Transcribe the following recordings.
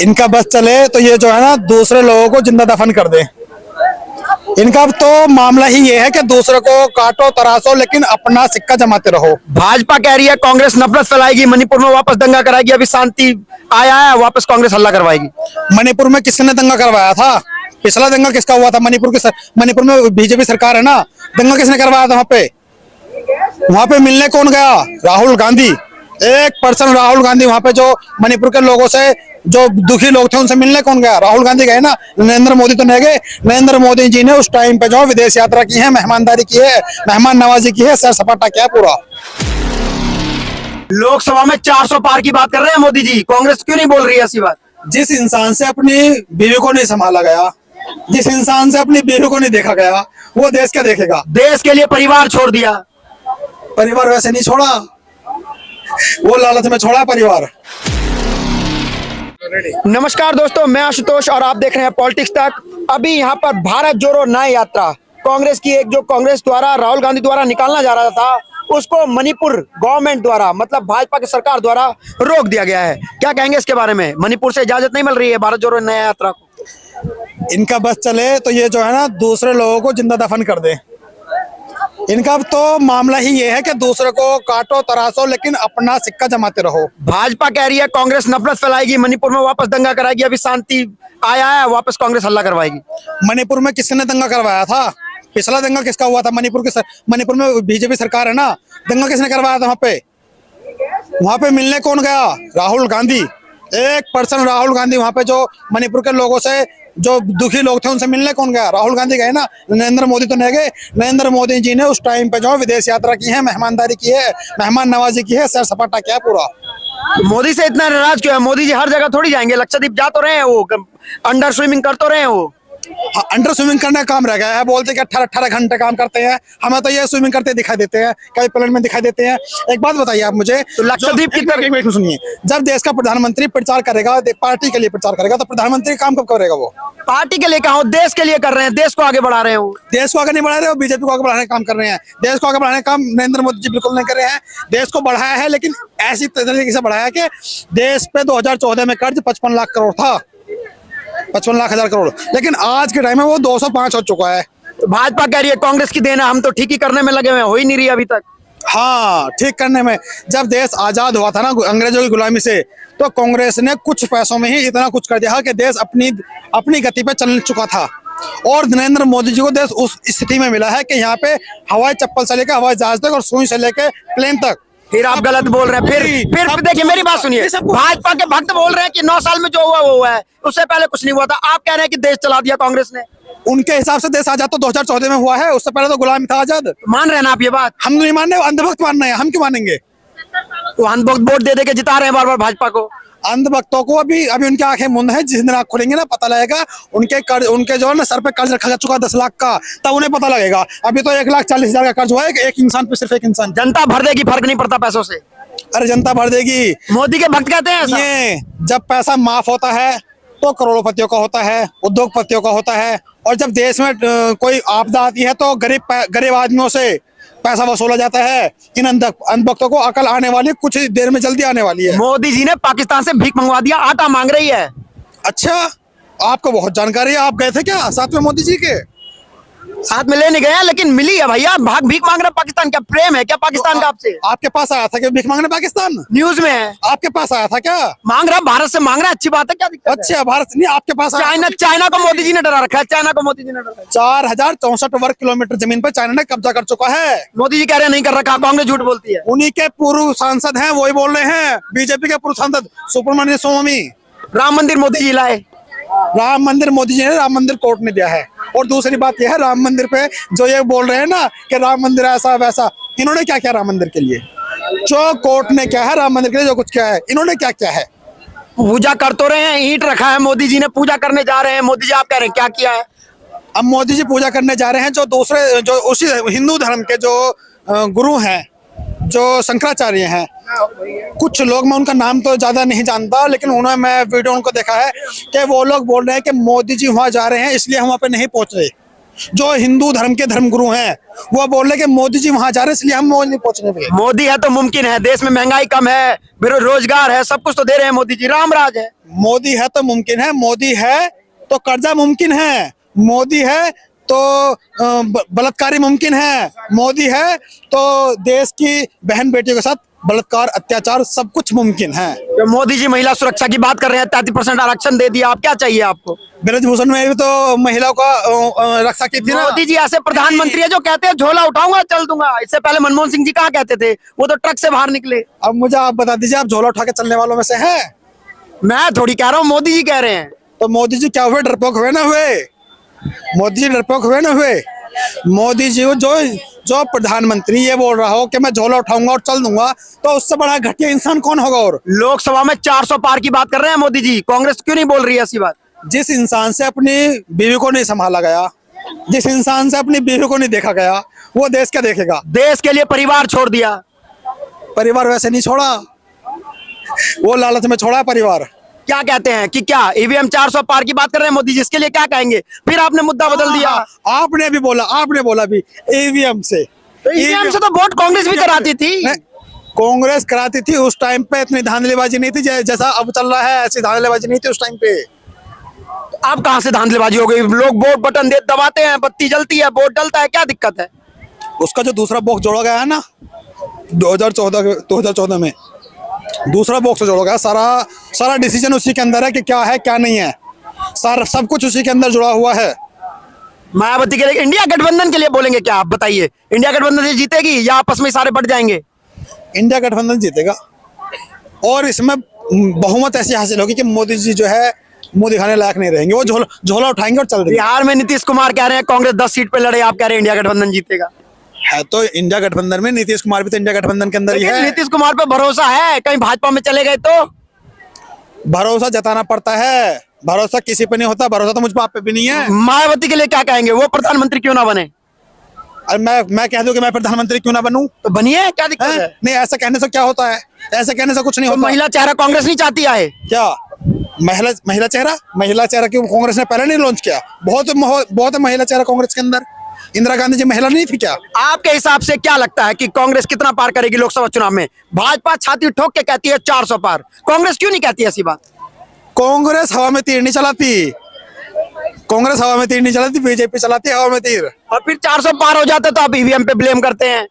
इनका बस चले तो ये जो है ना दूसरे लोगों को जिंदा दफन कर दे। इनका तो मामला ही ये है कि दूसरे को काटो तराशो लेकिन अपना सिक्का जमाते रहो। भाजपा कह रही है कांग्रेस नफरत फैलाएगी, मणिपुर में वापस दंगा कराएगी, अभी शांति आया है वापस कांग्रेस हल्ला करवाएगी। मणिपुर में किसने दंगा करवाया था? पिछला दंगा किसका हुआ था? मणिपुर में बीजेपी सरकार है ना। दंगा किसने करवाया था वहां पे? वहां पे मिलने कौन गया? राहुल गांधी। 1% राहुल गांधी वहां पे जो मणिपुर के लोगों से जो दुखी लोग थे उनसे मिलने कौन गया? राहुल गांधी गए ना। नरेंद्र मोदी तो नहीं गए। नरेंद्र मोदी जी ने उस टाइम पे जो विदेश यात्रा की है, मेहमानदारी की है, मेहमान नवाजी की है, सैर सपाटा किया पूरा। लोकसभा में 400 पार की बात कर रहे हैं मोदी जी, कांग्रेस क्यों नहीं बोल रही है ऐसी बात? जिस इंसान से अपनी बीवी को नहीं संभाला गया, जिस इंसान से अपनी बीवी को नहीं देखा गया, वो देश क्या देखेगा? देश के लिए परिवार छोड़ दिया। परिवार वैसे नहीं छोड़ा, वो लालच में छोड़ा परिवार। नमस्कार दोस्तों, मैं आशुतोष और आप देख रहे हैं पॉलिटिक्स तक। अभी यहाँ पर भारत जोड़ो न्याय यात्रा कांग्रेस की एक जो कांग्रेस द्वारा राहुल गांधी द्वारा निकालना जा रहा था, उसको मणिपुर गवर्नमेंट द्वारा मतलब भाजपा की सरकार द्वारा रोक दिया गया है। क्या कहेंगे इसके बारे में? मणिपुर से इजाजत नहीं मिल रही है भारत जोड़ो न्याय यात्रा को। इनका बस चले तो ये जो है ना दूसरे लोगों को जिंदा दफन कर दे। इनका तो मामला ही ये है कि दूसरे को काटो तराशो लेकिन अपना सिक्का जमाते रहो। भाजपा कह रही है कांग्रेस नफरत फैलाएगी, मणिपुर में वापस दंगा कराएगी, अभी शांति आया है वापस कांग्रेस हल्ला करवाएगी। मणिपुर में किसने दंगा करवाया था? पिछला दंगा किसका हुआ था? मणिपुर में बीजेपी सरकार है ना। दंगा किसने करवाया था वहां पे? वहां पे मिलने कौन गया? राहुल गांधी। 1% राहुल गांधी वहां पे जो मणिपुर के लोगों से जो दुखी लोग थे उनसे मिलने कौन गया? राहुल गांधी गए ना। नरेंद्र मोदी तो नहीं गए। नरेंद्र मोदी जी ने उस टाइम पे जो विदेश यात्रा की है, मेहमानदारी की है, मेहमान नवाजी की है, सैर सपाटा किया पूरा। मोदी से इतना नाराज क्यों है? मोदी जी हर जगह थोड़ी जाएंगे, लक्षद्वीप जा तो रहे हैं, वो अंडर स्विमिंग कर तो रहे हैं वो। अंडर स्विमिंग करने का काम रह गया है। बोलते कि 18 घंटे काम करते हैं, हमें तो ये स्विमिंग करते दिखाई देते हैं, कई प्लेन में दिखाई देते हैं। एक बात बताइए आप मुझे, तो लक्षद्वीप की तरफ सुनिए, जब देश का प्रधानमंत्री प्रचार करेगा, पार्टी के लिए प्रचार करेगा, तो प्रधानमंत्री काम कब करेगा? वो पार्टी के लिए कहा, देश के लिए कर रहे हैं, देश को आगे बढ़ा रहे हैं। देश को आगे नहीं बढ़ा रहे हो, बीजेपी को आगे बढ़ाने का काम कर रहे हैं। देश को आगे बढ़ाने का काम नरेंद्र मोदी जी बिल्कुल नहीं कर रहे हैं। देश को बढ़ाया है लेकिन ऐसी तरीके से बढ़ाया कि देश पे 2014 में कर्ज 55 लाख करोड़ था, 55 लाख हजार करोड़, लेकिन आज के टाइम में वो 205 हो चुका है। भाजपा कह रही है कांग्रेस की देन है, हम तो ठीक ही करने में लगे हुए हैं, हो ही नहीं रही अभी तक। हाँ, ठीक करने में। जब देश आजाद हुआ था ना अंग्रेजों की गुलामी से, तो कांग्रेस ने कुछ पैसों में ही इतना कुछ कर दिया कि देश अपनी गति पे चल चुका था। और नरेंद्र मोदी जी को देश उस स्थिति में मिला है कि यहाँ पे हवाई चप्पल से लेकर हवाई जहाज तक और सुई से लेकर प्लेन तक। फिर आप गलत बोल रहे हैं। फिर देखिए मेरी बात सुनिए, भाजपा के भक्त बोल रहे हैं कि 9 साल में जो हुआ वो हुआ है, उससे पहले कुछ नहीं हुआ था। आप कह रहे हैं कि देश चला दिया कांग्रेस ने। उनके हिसाब से देश आजाद तो 2014 में हुआ है, उससे पहले तो गुलामी था आजाद। मान रहे हैं ना आप ये बात? हम नहीं मान रहे, अंधभक्त मान रहे हैं। हम क्यों मानेंगे? तो अंधभक्त वोट दे के जिता रहे हैं बार बार भाजपा को। अंधभक्तों को अभी उनकी आंखें मुंद है। जिस दिन आंख खोलेंगे ना पता लगेगा। उनके जो है ना सर पे कर्ज रखा जा चुका 10 लाख का, तब उन्हें पता लगेगा। अभी तो 1,40,000 का कर्ज हुआ है एक इंसान पे, सिर्फ एक इंसान। जनता भर देगी, फर्क नहीं पड़ता पैसों से। अरे जनता भर देगी, मोदी के भक्त कहते हैं ऐसा। ये जब पैसा माफ होता है तो करोड़पतियों का होता है, उद्योगपतियों का होता है। और जब देश में कोई आपदा आती है तो गरीब आदमियों से पैसा वसूला जाता है। इन अंधभक्तों को अकल आने वाली कुछ देर में जल्दी आने वाली है। मोदी जी ने पाकिस्तान से भीख मंगवा दिया, आटा मांग रही है। अच्छा, आपको बहुत जानकारी है। आप गए थे क्या साथ में मोदी जी के? साथ में लेने गया लेकिन मिली है भैया। भीख मांग रहा पाकिस्तान। क्या प्रेम है क्या पाकिस्तान का आपसे? आपके पास आया था क्या भीख मांगने पाकिस्तान? न्यूज में है। आपके पास आया था क्या? मांग रहा, भारत से मांग रहा है, अच्छी बात है, क्या दिक्कत है? अच्छा, भारत नहीं, आपके पास चाइना को मोदी जी ने डरा रखा है। चाइना को मोदी जी ने डरा। 4064 वर्ग किलोमीटर जमीन पर चाइना ने कब्जा कर चुका है। मोदी जी कह रहे हैं नहीं कर रखा, कांग्रेस झूठ बोलती है। उन्हीं के पूर्व सांसद हैं, वही बोल रहे हैं। बीजेपी के पूर्व सांसद सुब्रमण्यम स्वामी। राम मंदिर मोदी जी लाए। राम मंदिर मोदी जी ने, राम मंदिर कोर्ट ने दिया है। और दूसरी बात यह है, राम मंदिर पे जो ये बोल रहे हैं ना कि राम मंदिर ऐसा वैसा, इन्होंने क्या किया राम मंदिर के लिए? जो कोर्ट ने क्या है राम मंदिर के लिए, जो कुछ किया है, इन्होंने क्या किया है? पूजा कर तो रहे हैं, ईंट रखा है, मोदी जी ने पूजा करने जा रहे हैं। मोदी जी आप कह रहे हैं क्या किया है? अब मोदी जी पूजा करने जा रहे हैं। जो उसी हिंदू धर्म के जो गुरु हैं, जो शंकराचार्य हैं, कुछ लोग, मैं उनका नाम तो ज्यादा नहीं जानता, लेकिन मैं वीडियो उनको देखा है कि वो लोग बोल रहे हैं कि मोदी जी वहां जा रहे हैं इसलिए हम वहां पे नहीं पहुंच रहे। जो हिंदू धर्म के धर्मगुरु हैं, वो बोल रहे कि मोदी जी वहां जा रहे हैं, इसलिए हम मोदी नहीं पहुंचने पे। मोदी है तो मुमकिन है, देश में महंगाई कम है, रोजगार है, सब कुछ तो दे रहे हैं मोदी जी, राम राज है। मोदी है तो मुमकिन है, मोदी है तो कर्जा मुमकिन है, मोदी है तो बलात्कारी मुमकिन है, मोदी है तो देश की बहन बेटियों के साथ बलात्कार अत्याचार सब कुछ मुमकिन है। तो मोदी जी महिला सुरक्षा की बात कर रहे हैं, 33% आरक्षण दे दिया, आप क्या चाहिए आपको? ब्रजभूषण में भी तो महिलाओं का रक्षा की थी ना। मोदी जी ऐसे प्रधानमंत्री है जो कहते हैं झोला उठाऊंगा चल दूंगा। इससे पहले मनमोहन सिंह जी कहा कहते थे, वो तो ट्रक से बाहर निकले। अब मुझे आप बता दीजिए, आप झोला उठा के चलने वालों में से हैं? मैं थोड़ी कह रहा हूँ, मोदी जी कह रहे हैं। तो मोदी जी क्या हुए, डरपोक हुए ना हुए? मोदी जी डरपोक हुए ना हुए? मोदी जी जो प्रधानमंत्री ये बोल रहा हो कि मैं झोला उठाऊंगा और चल दूंगा, तो उससे बड़ा घटिया इंसान कौन होगा? और लोकसभा में 400 पार की बात कर रहे हैं मोदी जी, कांग्रेस क्यों नहीं बोल रही है ऐसी बात? जिस इंसान से अपनी बीवी को नहीं संभाला गया, जिस इंसान से अपनी बीवी को नहीं देखा गया, वो देश क्या देखेगा? देश के लिए परिवार छोड़ दिया। परिवार वैसे नहीं छोड़ा, वो लालच में छोड़ा परिवार। क्या कहते हैं कि क्या ईवीएम 400 पार की बात कर रहे हैं मोदी जी, इसके लिए क्या कहेंगे? फिर आपने मुद्दा बदल दिया। आपने बोला भी ईवीएम से। ईवीएम से तो वोट कांग्रेस भी कराती थी। कांग्रेस कराती थी, उस टाइम पे इतनी धांधलीबाजी नहीं थी जैसा अब चल रहा है, ऐसी धांधलीबाजी नहीं थी उस टाइम पे। अब कहां से धांधलीबाजी हो गई? लोग वोट बटन दबाते हैं, बत्ती जलती है, वोट डलता है, क्या दिक्कत है? उसका जो दूसरा बॉक्स जोड़ा गया है ना 2014 में, दूसरा बॉक्स जोड़ा गया, सारा डिसीजन उसी के अंदर है कि क्या है क्या नहीं है, सारा सब कुछ उसी के अंदर जुड़ा हुआ है। मायावती के लिए इंडिया गठबंधन के लिए बोलेंगे क्या, आप बताइए? इंडिया गठबंधन से जीतेगी या आपस में सारे बढ़ जाएंगे? इंडिया गठबंधन जीतेगा और इसमें बहुमत ऐसी हासिल होगी कि मोदी जी जो है मुंह दिखाने लायक नहीं रहेंगे, वो झोला उठाएंगे और चल देंगे। बिहार में नीतीश कुमार कह रहे हैं कांग्रेस 10 सीट पे लड़े, आप कह रहे हैं इंडिया गठबंधन जीतेगा। है तो इंडिया गठबंधन में, नीतीश कुमार भी तो इंडिया गठबंधन के अंदर ही है। नीतीश कुमार पे भरोसा है, कहीं भाजपा में चले गए तो? भरोसा जताना पड़ता है, भरोसा किसी पे नहीं होता, भरोसा तो मुझ पर आप पे भी नहीं है। मायावती के लिए क्या कहेंगे, वो प्रधानमंत्री क्यों ना बने? अरे मैं कह दूं कि मैं प्रधानमंत्री क्यों ना बनूं, तो बनिए, क्या दिक्कत है? नहीं, ऐसा कहने से क्या होता है? ऐसा कहने से कुछ नहीं तो होता। महिला चेहरा कांग्रेस नहीं चाहती आए क्या? महिला चेहरा क्यों कांग्रेस ने पहले नहीं लॉन्च किया? बहुत महिला चेहरा कांग्रेस के अंदर। इंदिरा गांधी जी महिला नहीं थी क्या? आपके हिसाब से क्या लगता है कि कांग्रेस कितना पार करेगी लोकसभा चुनाव में? भाजपा छाती ठोक के कहती है 400 पार, कांग्रेस क्यों नहीं कहती ऐसी बात? कांग्रेस हवा में तीर नहीं चलाती, कांग्रेस हवा में तीर नहीं चलाती, बीजेपी चलाती है हवा में तीर। और फिर 400 पार हो जाते तो आप ईवीएम पे ब्लेम करते हैं।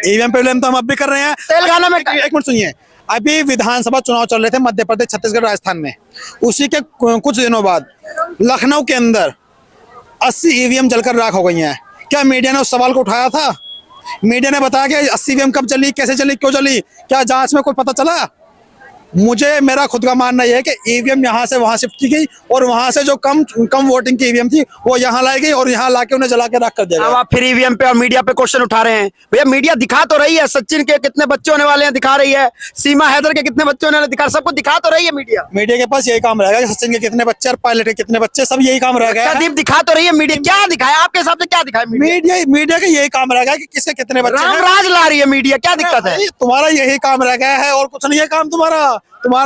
ईवीएम पे ब्लेम तो हम अब भी कर रहे हैं। तेलंगाना में एक मिनट सुनिए, अभी विधानसभा चुनाव चल रहे थे मध्य प्रदेश, छत्तीसगढ़, राजस्थान में। उसी के कुछ दिनों बाद लखनऊ के अंदर 80 ईवीएम जलकर राख हो गई हैं। क्या मीडिया ने उस सवाल को उठाया था? मीडिया ने बताया कि 80 ईवीएम कब चली, कैसे चली, क्यों चली? क्या जांच में कोई पता चला? मेरा खुद का मानना यह है कि ईवीएम यहाँ से वहां शिफ्ट की गई और वहां से जो कम वोटिंग की ईवीएम थी वो यहाँ लाई गई और यहाँ लाके उन्हें जला के रख कर दिया अब गया। आप फिर ईवीएम पे और मीडिया पे क्वेश्चन उठा रहे हैं। भैया मीडिया दिखा तो रही है, सचिन के कितने बच्चे होने वाले हैं दिखा रही है, सीमा हैदर के कितने बच्चे होने वाले दिखा, सबको दिखा तो रही है मीडिया। मीडिया के पास यही काम रहेगा कि सचिन के कितने बच्चे और पायलट के कितने बच्चे, सब यही काम रह गया। दीप दिखा तो रही है मीडिया, क्या दिखाया आपके हिसाब से, क्या दिखाया मीडिया का यही काम रह गया कि किसके कितने बच्चे हैं। रामराज ला रही है मीडिया, क्या दिक्कत है? तुम्हारा यही काम रह गया है और कुछ नहीं है काम तुम्हारा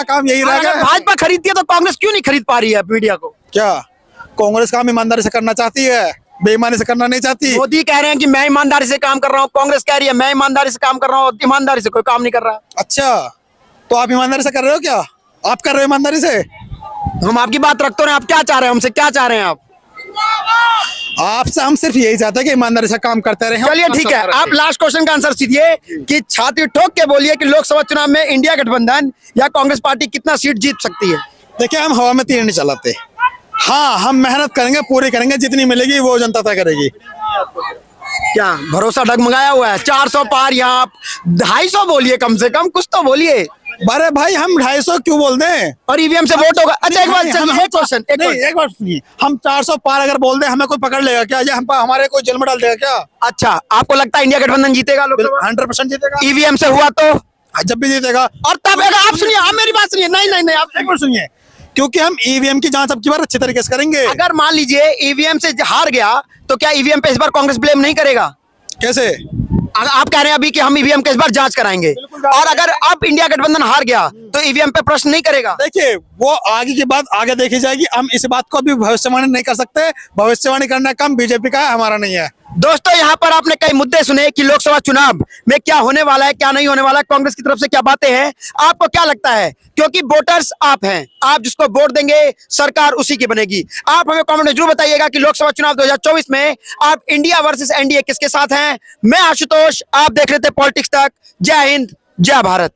काम यही रह गया। अगर भाजपा खरीदती है तो कांग्रेस क्यों नहीं खरीद पा रही है मीडिया को? क्या कांग्रेस काम ईमानदारी से करना चाहती है, बेईमानी से करना नहीं चाहती? मोदी कह रहे हैं कि मैं ईमानदारी से काम कर रहा हूँ, कांग्रेस कह रही है मैं ईमानदारी से काम कर रहा हूँ, ईमानदारी से कोई काम नहीं कर रहा। अच्छा, तो आप ईमानदारी से कर रहे हो? क्या आप कर रहे हो ईमानदारी से? हम आपकी बात रखते हैं, आप क्या चाह रहे हैं हमसे, क्या चाह रहे हैं आप? आपसे हम सिर्फ यही चाहते हैं कि ईमानदारी से काम करते रहे। चलिए ठीक है, आप लास्ट क्वेश्चन का आंसर दीजिए कि छाती ठोक के बोलिए कि लोकसभा चुनाव में इंडिया गठबंधन या कांग्रेस पार्टी कितना सीट जीत सकती है? देखिए, हम हवा में तीर नहीं चलाते। हाँ, हम मेहनत करेंगे, पूरी करेंगे, जितनी मिलेगी वो जनता तय करेगी। क्या भरोसा डगमगाया हुआ है? 400 पार, यहाँ 250 बोलिए, कम से कम कुछ तो बोलिए। अरे भाई, हम 250 क्यों बोल दें? और ईवीएम से वोट होगा। अच्छा एक बात, चलिए एक क्वेश्चन, एक बात सुनिए, हम 400 पार अगर बोल दें हमें कोई पकड़ लेगा क्या? ये हमारे कोई जेल में डाल देगा क्या? अच्छा, आपको लगता है इंडिया गठबंधन जीतेगा लोकसभा? 100% जीतेगा। ईवीएम से हुआ तो जब भी जीतेगा। और तब अगर आप सुनिए, आप मेरी बात सुनिए, नहीं आप एक बार सुनिए, क्योंकि हम ईवीएम की जांच अब की बार अच्छे तरीके से करेंगे। अगर मान लीजिए ईवीएम से हार गया तो क्या ईवीएम पे इस बार कांग्रेस ब्लेम नहीं करेगा? कैसे? आप कह रहे हैं अभी कि हम ईवीएम के इस बार जांच कराएंगे, और अगर अब इंडिया गठबंधन हार गया तो ईवीएम पे प्रश्न नहीं करेगा? देखिए वो आगे की बात आगे देखी जाएगी, हम इस बात को भी भविष्यवाणी नहीं कर सकते। भविष्यवाणी करने का काम बीजेपी का है, हमारा नहीं है। दोस्तों यहाँ पर आपने कई मुद्दे सुने कि लोकसभा चुनाव में क्या होने वाला है, क्या नहीं होने वाला है, कांग्रेस की तरफ से क्या बातें हैं। आपको क्या लगता है, क्योंकि वोटर्स आप हैं, आप जिसको वोट देंगे सरकार उसी की बनेगी। आप हमें कमेंट में जरूर बताइएगा कि लोकसभा चुनाव 2024 में आप इंडिया वर्सेस एनडीए किसके साथ हैं। मैं आशुतोष, आप देख रहे थे पॉलिटिक्स तक। जय हिंद, जय भारत।